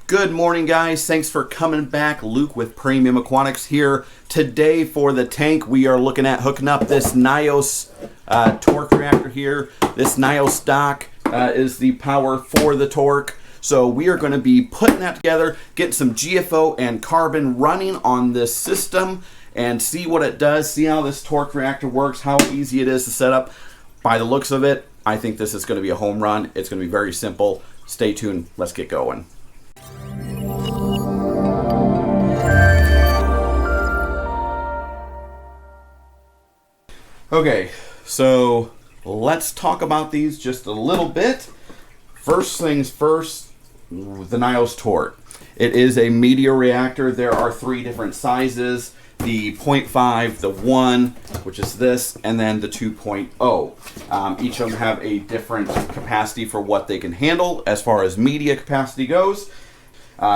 Good morning, guys. Thanks for coming back. Luke with Premium Aquatics here. Today for the tank, we are looking at hooking up this Nyos Torq reactor here. This Nyos dock is the power for the Torq. So we are going to be putting that together, getting some GFO and carbon running on this system and see what it does, see how this Torq reactor works, how easy it is to set up. By the looks of it, I think this is going to be a home run. It's going to be very simple. Stay tuned. Let's get going. Okay, so let's talk about these just a little bit. First things first, the Nyos Torq. It is a media reactor. There are three different sizes: the 0.5, the 1, which is this, and then the 2.0. Each of them have a different capacity for what they can handle as far as media capacity goes.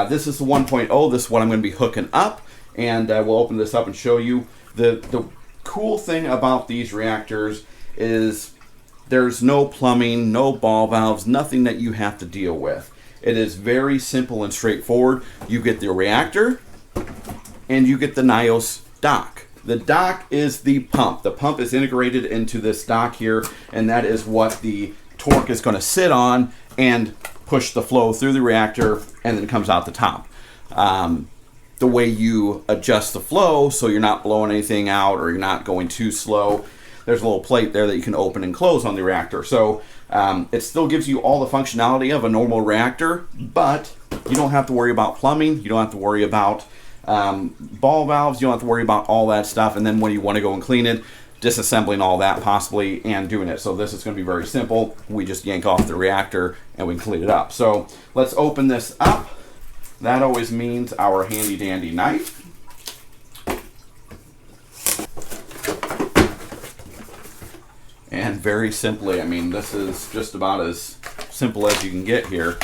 This is the 1.0. This is what I'm going to be hooking up, and we'll open this up and show you. The cool thing about these reactors is there's no plumbing, no ball valves, nothing that you have to deal with. It is very simple and straightforward. You get the reactor and you get the Nyos dock. The dock is the pump. The pump is integrated into this dock here, and that is what the Torq is going to sit on and push the flow through the reactor, and then it comes out the top. The way you adjust the flow so you're not blowing anything out or you're not going too slow, there's a little plate there that you can open and close on the reactor. So it still gives you all the functionality of a normal reactor, but you don't have to worry about plumbing. You don't have to worry about ball valves. You don't have to worry about all that stuff. And then when you want to go and clean it, disassembling all that possibly and doing it. So this is going to be very simple. We just yank off the reactor and we can clean it up. So let's open this up. That always means our handy dandy knife. And very simply, I mean, this is just about as simple as you can get here.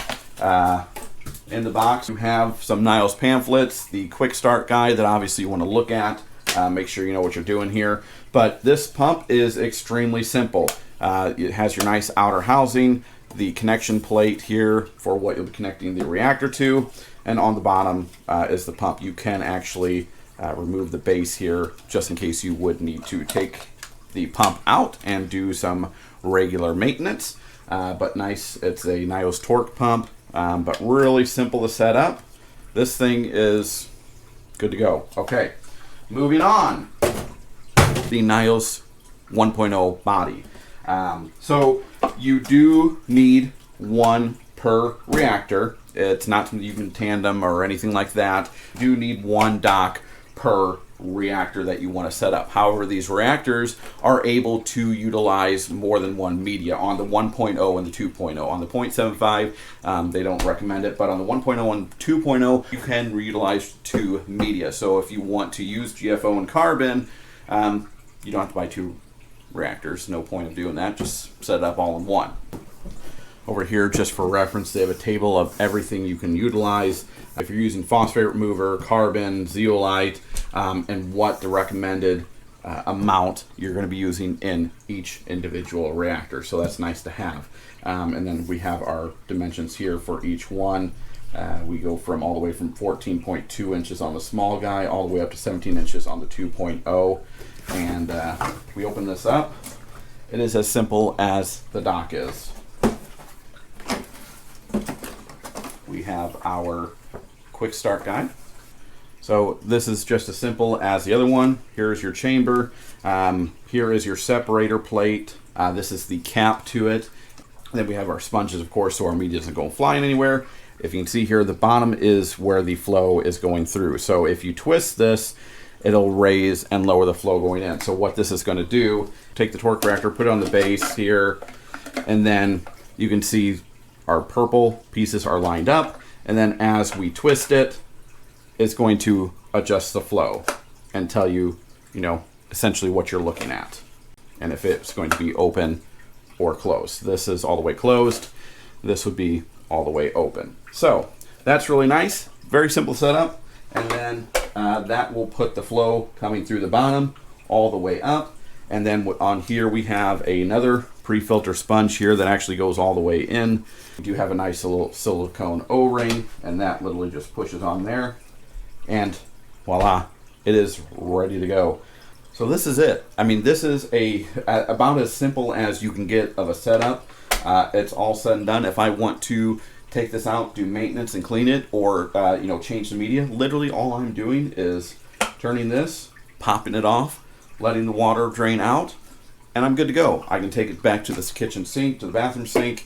In the box, you have some Nyos pamphlets, the quick start guide that obviously you want to look at. Make sure you know what you're doing here. But this pump is extremely simple. It has your nice outer housing, the connection plate here for what you'll be connecting the reactor to, and on the bottom is the pump. You can actually remove the base here just in case you would need to take the pump out and do some regular maintenance. But nice, it's a Nyos Torq pump, but really simple to set up. This thing is good to go. Okay, moving on. The Nyos 1.0 body. So you do need one per reactor. It's not something you can tandem or anything like that. You do need one dock per reactor that you want to set up. However, these reactors are able to utilize more than one media on the 1.0 and the 2.0. On the 0.75, they don't recommend it, but on the 1.0 and 2.0, you can utilize two media. So if you want to use GFO and carbon, you don't have to buy two reactors. No point of doing that. Just set it up all in one. Over here, just for reference, they have a table of everything you can utilize. If you're using phosphate remover, carbon, zeolite, and what the recommended amount you're going to be using in each individual reactor. So that's nice to have. And then we have our dimensions here for each one. We go from all the way from 14.2 inches on the small guy all the way up to 17 inches on the 2.0. And we open this up. It is as simple as the dock is. We have our quick start guide. So this is just as simple as the other one. Here's your chamber. Here is your separator plate. This is the cap to it. And then we have our sponges, of course, so our media doesn't go flying anywhere. If you can see here, the bottom is where the flow is going through. So if you twist this, it'll raise and lower the flow going in. So what this is going to do, take the Torq reactor, put it on the base here, and then you can see our purple pieces are lined up. And then as we twist it, it's going to adjust the flow and tell you, essentially what you're looking at. And if it's going to be open or closed. This is all the way closed. This would be all the way open. So that's really nice. Very simple setup. And then that will put the flow coming through the bottom all the way up. And then on here we have another pre-filter sponge here that actually goes all the way in. We do have a nice little silicone O-ring, and that literally just pushes on there, and voila, it is ready to go. So this is it. I mean, this is about as simple as you can get of a setup. It's all said and done. If I want to take this out, do maintenance and clean it, or change the media, literally all I'm doing is turning this, popping it off, letting the water drain out, and I'm good to go. I can take it back to this kitchen sink, to the bathroom sink,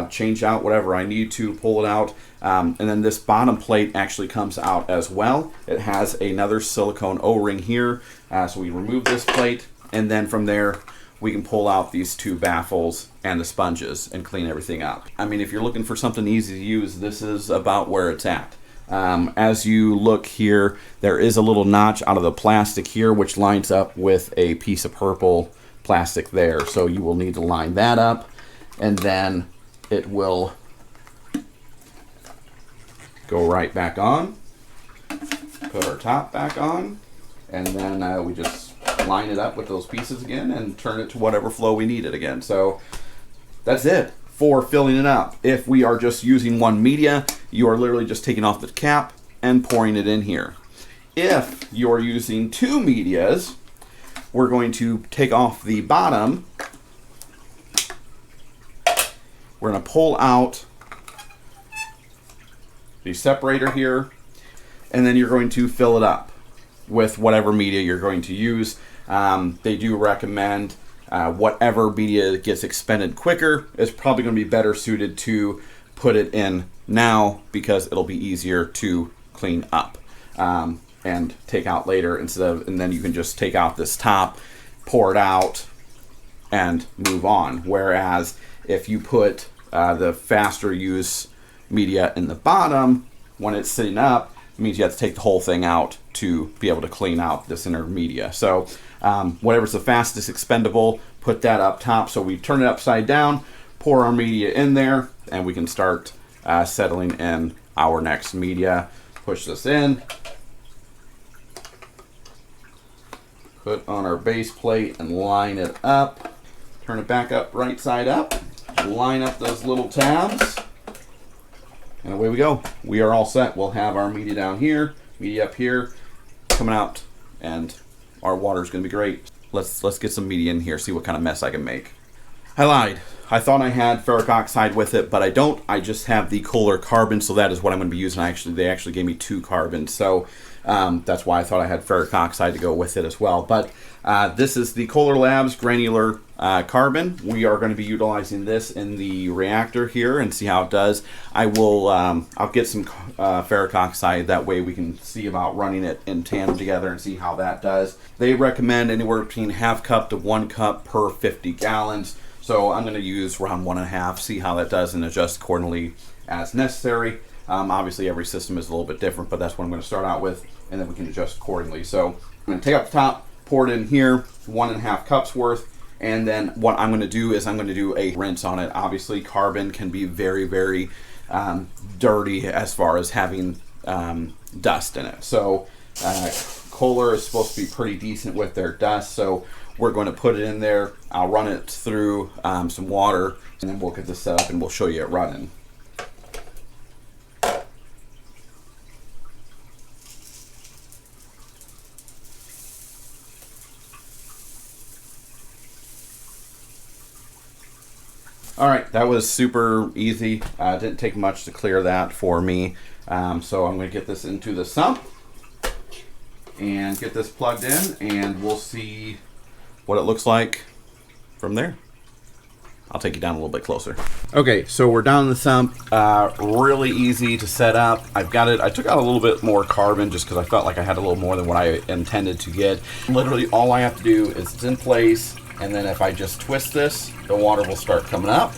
change out whatever I need to, pull it out, and then this bottom plate actually comes out as well. It has another silicone O-ring here, so we remove this plate, and then from there we can pull out these two baffles and the sponges and clean everything up. I mean, if you're looking for something easy to use, this is about where it's at. As you look here, there is a little notch out of the plastic here, which lines up with a piece of purple plastic there. So you will need to line that up, and then it will go right back on. Put our top back on, and then we just line it up with those pieces again and turn it to whatever flow we need it again. So that's it for filling it up. If we are just using one media, you are literally just taking off the cap and pouring it in here. If you're using two medias, we're going to take off the bottom. We're going to pull out the separator here, and then you're going to fill it up with whatever media you're going to use. They do recommend whatever media gets expended quicker is probably going to be better suited to put it in now, because it'll be easier to clean up and take out later, and then you can just take out this top, pour it out, and move on. Whereas if you put the faster use media in the bottom, when it's sitting up, it means you have to take the whole thing out to be able to clean out this inner media. So whatever's the fastest expendable, put that up top. So we turn it upside down, pour our media in there, and we can start settling in our next media. Push this in, put on our base plate and line it up. Turn it back up, right side up, line up those little tabs, and away we go. We are all set. We'll have our media down here, media up here, coming out, and our water is going to be great. Let's get some media in here, see what kind of mess I can make. I lied. I thought I had ferric oxide with it, but I don't. I just have the Kohler carbon, so that is what I'm going to be using. They actually gave me 2 carbons, so that's why I thought I had ferric oxide to go with it as well. But this is the Kohler Labs granular carbon. We are going to be utilizing this in the reactor here and see how it does. I'll get some ferric oxide, that way we can see about running it in tandem together and see how that does. They recommend anywhere between ½ cup to 1 cup per 50 gallons. So I'm going to use around 1.5, see how that does, and adjust accordingly as necessary. Obviously every system is a little bit different, but that's what I'm going to start out with, and then we can adjust accordingly. So I'm going to take up the top, pour it in here, 1.5 cups worth, and then what I'm going to do is I'm going to do a rinse on it. Obviously carbon can be very, very dirty as far as having dust in it. So Kohler is supposed to be pretty decent with their dust, so we're going to put it in there. I'll run it through some water, and then we'll get this set up and we'll show you it running. All right, that was super easy. Didn't take much to clear that for me. So I'm going to get this into the sump and get this plugged in, and we'll see what it looks like from there. I'll take you down a little bit closer. Okay, so we're down in the sump. Really easy to set up. I've got it. I took out a little bit more carbon just because I felt like I had a little more than what I intended to get. Literally all I have to do is it's in place, and then if I just twist this, the water will start coming up.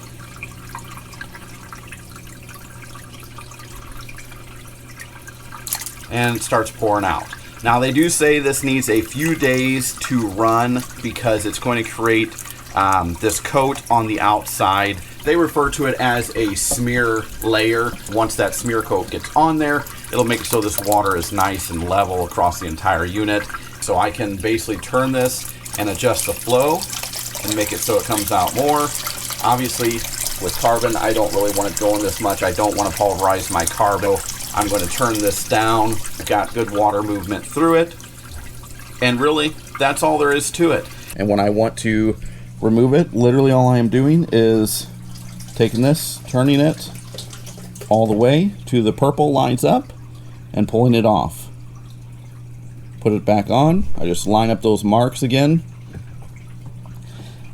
And it starts pouring out. Now they do say this needs a few days to run because it's going to create this coat on the outside. They refer to it as a smear layer. Once that smear coat gets on there, it'll make it so this water is nice and level across the entire unit. So I can basically turn this and adjust the flow and make it so it comes out more. Obviously, with carbon, I don't really want it going this much. I don't want to pulverize my carbon. I'm going to turn this down. I've got good water movement through it. And really, that's all there is to it. And when I want to remove it, literally all I am doing is taking this, turning it all the way to the purple lines up, and pulling it off. Put it back on. I just line up those marks again,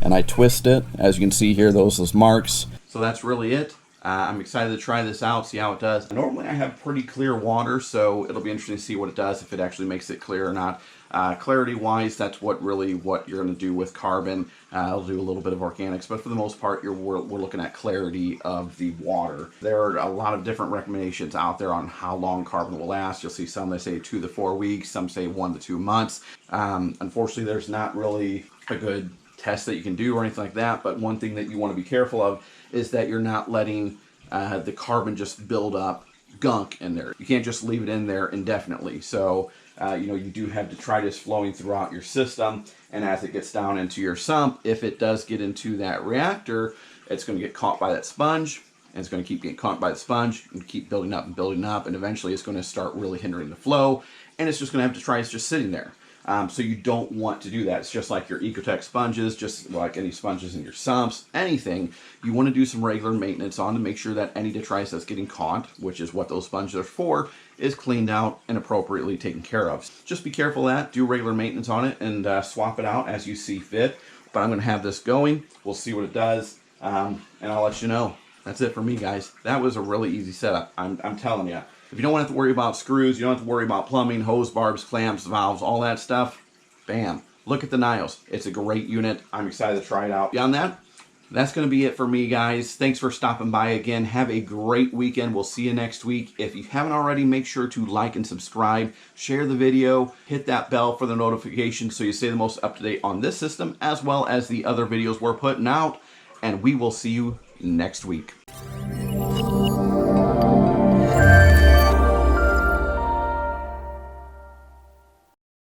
and I twist it. As you can see here, those marks. So that's really it. I'm excited to try this out, see how it does. Normally I have pretty clear water, so it'll be interesting to see what it does, if it actually makes it clear or not. Clarity wise, that's what you're going to do with carbon. It'll do a little bit of organics, but for the most part we're looking at clarity of the water. There are a lot of different recommendations out there on how long carbon will last. You'll see some that say 2 to 4 weeks, some say 1 to 2 months. Unfortunately, there's not really a good test that you can do or anything like that, but one thing that you want to be careful of is that you're not letting the carbon just build up gunk in there. You can't just leave it in there indefinitely. So you do have to try this flowing throughout your system, and as it gets down into your sump, if it does get into that reactor, it's going to get caught by that sponge, and it's going to keep getting caught by the sponge and keep building up, and eventually it's going to start really hindering the flow, and it's just going to have to try it's just sitting there. So you don't want to do that. It's just like your Ecotech sponges, just like any sponges in your sumps, anything. You want to do some regular maintenance on to make sure that any detritus that's getting caught, which is what those sponges are for, is cleaned out and appropriately taken care of. Just be careful of that. Do regular maintenance on it and swap it out as you see fit. But I'm going to have this going. We'll see what it does, and I'll let you know. That's it for me, guys. That was a really easy setup. I'm telling you. If you don't have to worry about screws, you don't have to worry about plumbing, hose barbs, clamps, valves, all that stuff, bam. Look at the Nyos. It's a great unit. I'm excited to try it out. Beyond that, that's going to be it for me, guys. Thanks for stopping by again. Have a great weekend. We'll see you next week. If you haven't already, make sure to like and subscribe. Share the video. Hit that bell for the notifications so you stay the most up-to-date on this system as well as the other videos we're putting out. And we will see you next week.